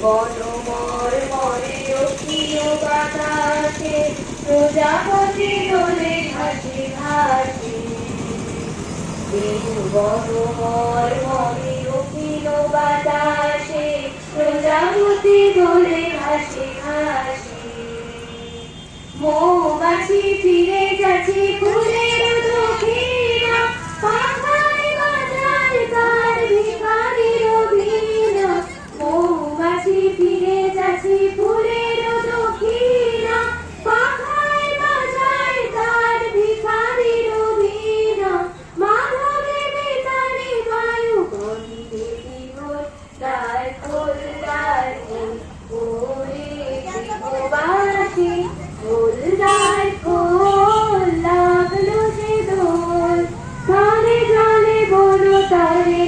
বনমর মরে অখিল বাতাসে প্রজাপতি দোলে ঘাসে ঘাসে। বনমর মরে অখিল বাতাসে প্রজাপতি দোলে ঘাসে ঘাসে। মৌমাছি ফিরে যাচ্ছে ফুলের দক্ষিণা, পাখায় বাজায় তার ভিখারির বীণা। মৌমাছি ফিরে যাচ্ছে ফুলের দক্ষিণা, পাখায় বাজায় তার ভিখারির বীণা। মাধবে বেতারে বায়ু কহিতে বিভোর, দ্বার খোল দ্বার খোল ওরে গৃহবাসী, খোল দ্বার খোল লাগলো যে দোল। তালে জালে বলো তারে